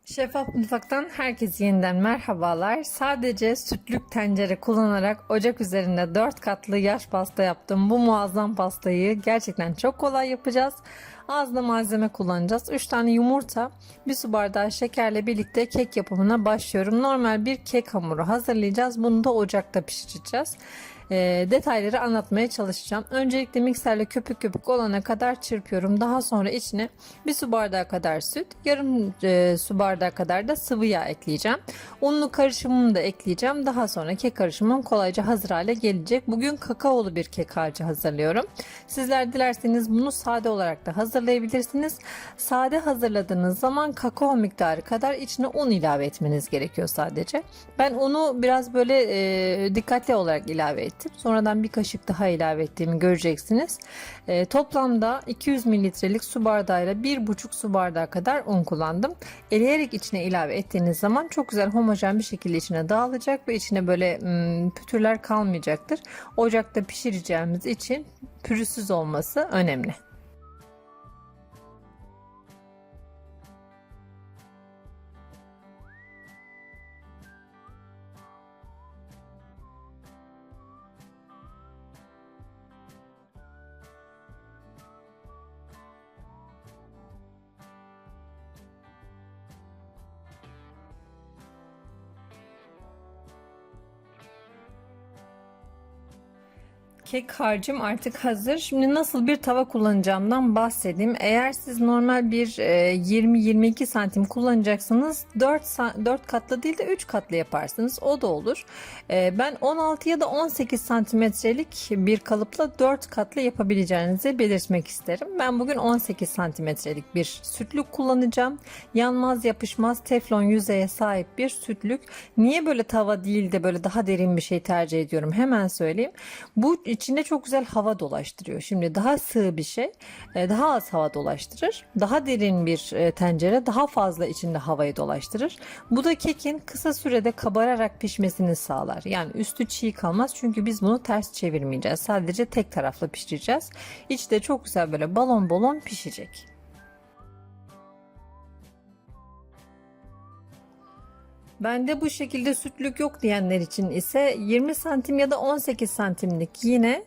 Şeffaf Mutfak'tan herkese yeniden merhabalar. Sadece sütlük tencere kullanarak ocak üzerinde 4 katlı yaş pasta yaptım. Bu muazzam pastayı gerçekten çok kolay yapacağız. Az da malzeme kullanacağız. 3 tane yumurta, 1 su bardağı şekerle birlikte kek yapımına başlıyorum. Normal bir kek hamuru hazırlayacağız. Bunu da ocakta pişireceğiz. Detayları anlatmaya çalışacağım. Öncelikle mikserle köpük köpük olana kadar çırpıyorum. Daha sonra içine 1 su bardağı kadar süt, yarım su bardağı kadar da sıvı yağ ekleyeceğim. Unlu karışımımı da ekleyeceğim. Daha sonra kek karışımım kolayca hazır hale gelecek. Bugün kakaolu bir kek harcı hazırlıyorum. Sizler dilerseniz bunu sade olarak da hazırlayabilirsiniz. Sade hazırladığınız zaman kakao miktarı kadar içine un ilave etmeniz gerekiyor sadece. Ben unu biraz böyle dikkatli olarak ilave ettim. Sonradan bir kaşık daha ilave ettiğimi göreceksiniz. Toplamda 200 mililitrelik su bardağıyla 1,5 su bardağı kadar un kullandım. Eleyerek içine ilave ettiğiniz zaman çok güzel homojen bir şekilde içine dağılacak ve içine böyle pütürler kalmayacaktır. Ocakta pişireceğimiz için pürüzsüz olması önemli. Kek harcım artık hazır. Şimdi nasıl bir tava kullanacağımdan bahsedeyim. Eğer siz normal bir 20-22 santim kullanacaksanız 4 katlı değil de 3 katlı yaparsınız. O da olur. Ben 16 ya da 18 santimetrelik bir kalıpla 4 katlı yapabileceğinizi belirtmek isterim. Ben bugün 18 santimetrelik bir sütlük kullanacağım. Yanmaz yapışmaz teflon yüzeye sahip bir sütlük. Niye böyle tava değil de böyle daha derin bir şey tercih ediyorum? Hemen söyleyeyim. Bu içinde çok güzel hava dolaştırıyor. Şimdi daha sığ bir şey daha az hava dolaştırır. Daha derin bir tencere daha fazla içinde havayı dolaştırır. Bu da kekin kısa sürede kabararak pişmesini sağlar. Yani üstü çiğ kalmaz çünkü biz bunu ters çevirmeyeceğiz. Sadece tek taraflı pişireceğiz. İçi de çok güzel böyle balon balon pişecek. Bende bu şekilde sütlük yok diyenler için ise 20 santim ya da 18 santimlik yine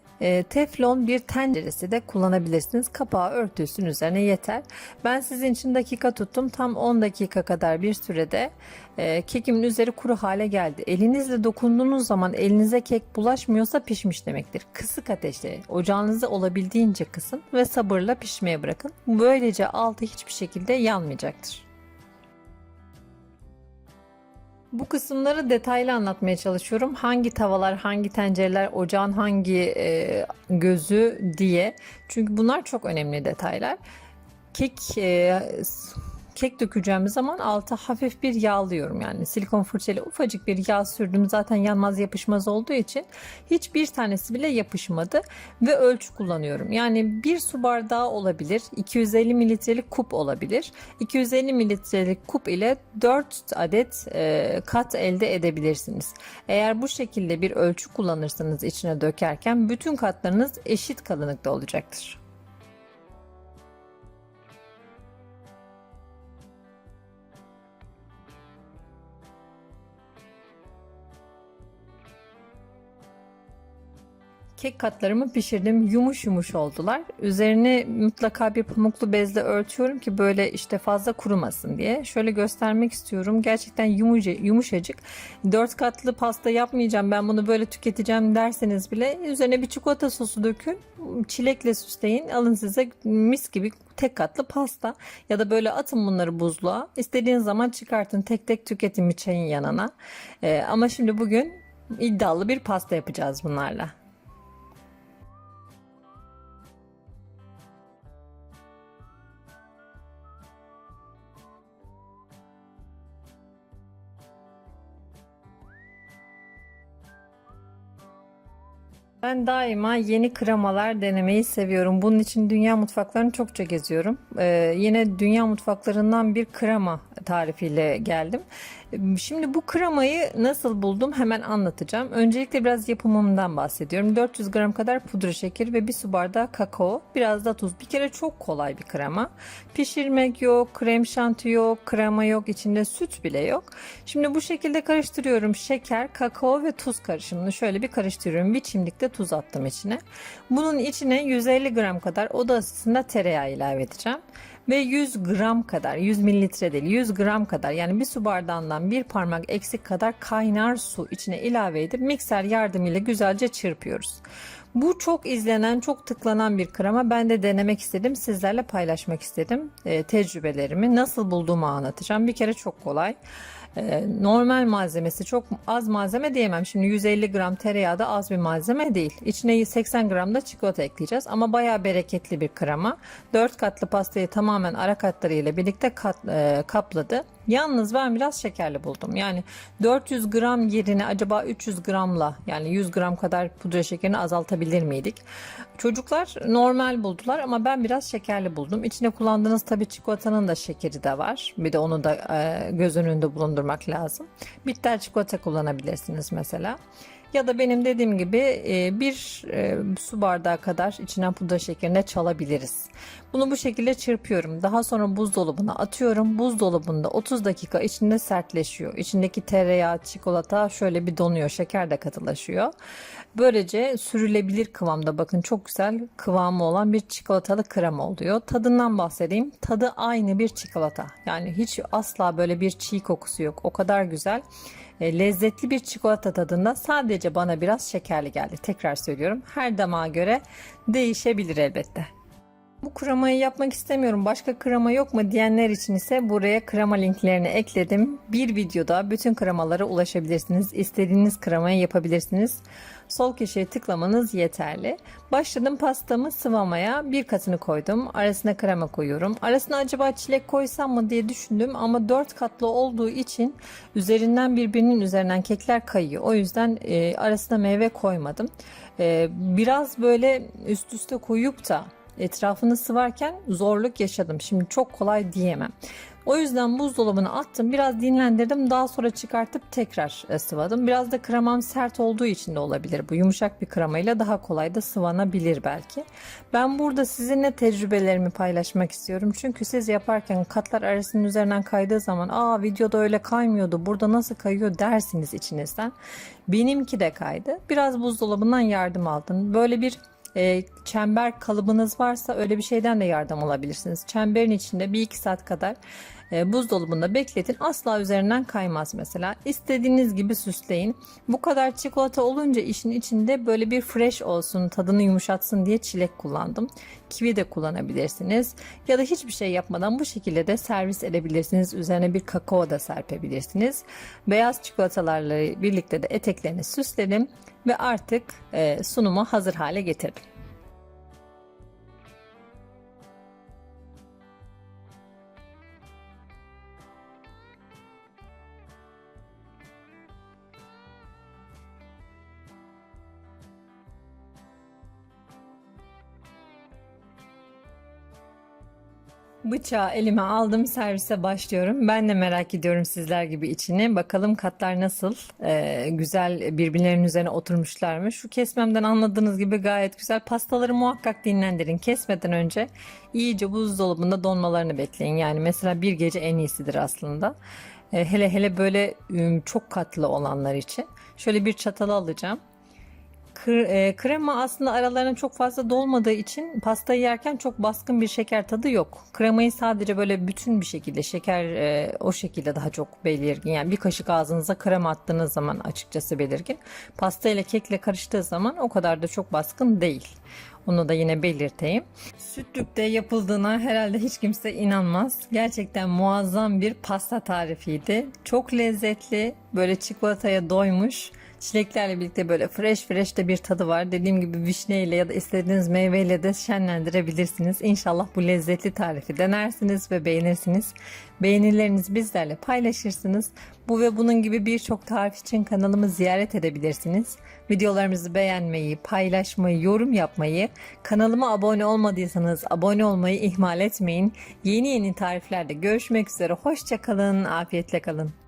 teflon bir tenceresi de kullanabilirsiniz. Kapağı örtülsün üzerine yeter. Ben sizin için dakika tuttum. Tam 10 dakika kadar bir sürede kekimin üzeri kuru hale geldi. Elinizle dokunduğunuz zaman elinize kek bulaşmıyorsa pişmiş demektir. Kısık ateşte ocağınızı olabildiğince kısın ve sabırla pişmeye bırakın. Böylece altı hiçbir şekilde yanmayacaktır. Bu kısımları detaylı anlatmaya çalışıyorum. Hangi tavalar, hangi tencereler, ocağın hangi gözü diye. Çünkü bunlar çok önemli detaylar. Kek dökeceğimiz zaman alta hafif bir yağlıyorum, yani silikon fırçayla ufacık bir yağ sürdüm, zaten yanmaz yapışmaz olduğu için hiçbir tanesi bile yapışmadı ve ölçü kullanıyorum. Yani bir su bardağı olabilir, 250 mililitrelik kup olabilir. 250 mililitrelik kup ile 4 adet kat elde edebilirsiniz. Eğer bu şekilde bir ölçü kullanırsanız içine dökerken bütün katlarınız eşit kalınlıkta olacaktır. Kek katlarımı pişirdim. Yumuş yumuş oldular. Üzerini mutlaka bir pamuklu bezle örtüyorum ki böyle işte fazla kurumasın diye. Şöyle göstermek istiyorum. Gerçekten yumuşacık. 4 katlı pasta yapmayacağım, ben bunu böyle tüketeceğim derseniz bile üzerine bir çikolata sosu dökün. Çilekle süsleyin. Alın size mis gibi tek katlı pasta. Ya da böyle atın bunları buzluğa. İstediğiniz zaman çıkartın, tek tek tüketin bir çayın yanına. Ama şimdi bugün iddialı bir pasta yapacağız bunlarla. Ben daima yeni kremalar denemeyi seviyorum. Bunun için dünya mutfaklarını çokça geziyorum. Yine dünya mutfaklarından bir krema tarifiyle geldim. Şimdi bu kremayı nasıl buldum hemen anlatacağım. Öncelikle biraz yapımımdan bahsediyorum. 400 gram kadar pudra şekeri ve bir su bardağı kakao, biraz da tuz. Bir kere çok kolay bir krema. Pişirmek yok, krem şanti yok, krema yok, içinde süt bile yok. Şimdi bu şekilde karıştırıyorum. Şeker, kakao ve tuz karışımını şöyle bir karıştırıyorum. Bir çimdik de tuz attım içine. Bunun içine 150 gram kadar oda ısısında tereyağı ilave edeceğim. Ve 100 gram kadar, 100 mililitre değil, 100 gram kadar, yani bir su bardağından bir parmak eksik kadar kaynar su içine ilave edip mikser yardımıyla güzelce çırpıyoruz. Bu çok izlenen, çok tıklanan bir krema. Ben de denemek istedim, sizlerle paylaşmak istedim. Tecrübelerimi nasıl bulduğumu anlatacağım. Bir kere çok kolay. Normal malzemesi çok az malzeme diyemem. Şimdi 150 gram tereyağı da az bir malzeme değil. İçine 80 gram da çikolata ekleyeceğiz. Ama bayağı bereketli bir krema. 4 katlı pastayı tamamen ara katlarıyla birlikte kapladı. Yalnız ben biraz şekerli buldum. Yani 400 gram yerine acaba 300 gramla, yani 100 gram kadar pudra şekerini azaltabilir miydik? Çocuklar normal buldular ama ben biraz şekerli buldum. İçine kullandığınız tabii çikolatanın da şekeri de var. Bir de onu da göz önünde bulundurmak lazım. Bitter çikolata kullanabilirsiniz mesela. Ya da benim dediğim gibi bir su bardağı kadar içine pudra şekerine çalabiliriz. Bunu bu şekilde çırpıyorum. Daha sonra buzdolabına atıyorum. Buzdolabında 30 dakika içinde sertleşiyor. İçindeki tereyağı, çikolata şöyle bir donuyor. Şeker de katılaşıyor. Böylece sürülebilir kıvamda, bakın çok güzel kıvamı olan bir çikolatalı krema oluyor. Tadından bahsedeyim. Tadı aynı bir çikolata. Yani hiç asla böyle bir çiğ kokusu yok. O kadar güzel. Lezzetli bir çikolata tadında, sadece bana biraz şekerli geldi. Tekrar söylüyorum. Her damağa göre değişebilir elbette. Bu kremayı yapmak istemiyorum, başka krema yok mu diyenler için ise buraya krema linklerini ekledim. Bir videoda bütün kremalara ulaşabilirsiniz. İstediğiniz kremayı yapabilirsiniz. Sol köşeye tıklamanız yeterli. Başladım pastamı sıvamaya. Bir katını koydum. Arasına krema koyuyorum. Arasına acaba çilek koysam mı diye düşündüm ama 4 katlı olduğu için üzerinden birbirinin üzerinden kekler kayıyor. O yüzden arasına meyve koymadım. Biraz böyle üst üste koyup da etrafını sıvarken zorluk yaşadım. Şimdi çok kolay diyemem. O yüzden buzdolabına attım. Biraz dinlendirdim. Daha sonra çıkartıp tekrar sıvadım. Biraz da kremam sert olduğu için de olabilir. Bu yumuşak bir kremayla daha kolay da sıvanabilir belki. Ben burada sizinle tecrübelerimi paylaşmak istiyorum. Çünkü siz yaparken katlar arasının üzerinden kaydığı zaman videoda öyle kaymıyordu, burada nasıl kayıyor dersiniz içinizden. Benimki de kaydı. Biraz buzdolabından yardım aldım. Böyle bir çember kalıbınız varsa öyle bir şeyden de yardım alabilirsiniz. Çemberin içinde 1-2 saat kadar buzdolabında bekletin. Asla üzerinden kaymaz mesela. İstediğiniz gibi süsleyin. Bu kadar çikolata olunca işin içinde böyle bir fresh olsun, tadını yumuşatsın diye çilek kullandım. Kivi de kullanabilirsiniz. Ya da hiçbir şey yapmadan bu şekilde de servis edebilirsiniz. Üzerine bir kakao da serpebilirsiniz. Beyaz çikolatalarla birlikte de eteklerini süsledim ve artık sunuma hazır hale getirdim. Bıçağı elime aldım, servise başlıyorum. Ben de merak ediyorum sizler gibi içini. Bakalım katlar nasıl güzel birbirlerinin üzerine oturmuşlar mı? Şu kesmemden anladığınız gibi gayet güzel. Pastaları muhakkak dinlendirin. Kesmeden önce iyice buzdolabında donmalarını bekleyin. Yani mesela bir gece en iyisidir aslında. Hele hele böyle çok katlı olanlar için. Şöyle bir çatalı alacağım. Krema aslında aralarına çok fazla dolmadığı için pastayı yerken çok baskın bir şeker tadı yok. Kremayı sadece böyle bütün bir şekilde şeker o şekilde daha çok belirgin. Yani bir kaşık ağzınıza krema attığınız zaman açıkçası belirgin. Pasta ile kekle karıştığı zaman o kadar da çok baskın değil. Onu da yine belirteyim. Sütlükte yapıldığına herhalde hiç kimse inanmaz. Gerçekten muazzam bir pasta tarifiydi. Çok lezzetli, böyle çikolataya doymuş. Çileklerle birlikte böyle fresh de bir tadı var. Dediğim gibi vişneyle ya da istediğiniz meyveyle de şenlendirebilirsiniz. İnşallah bu lezzetli tarifi denersiniz ve beğenirsiniz. Beğenilerinizi bizlerle paylaşırsınız. Bu ve bunun gibi birçok tarif için kanalımı ziyaret edebilirsiniz. Videolarımızı beğenmeyi, paylaşmayı, yorum yapmayı, kanalıma abone olmadıysanız abone olmayı ihmal etmeyin. Yeni tariflerde görüşmek üzere. Hoşça kalın, afiyetle kalın.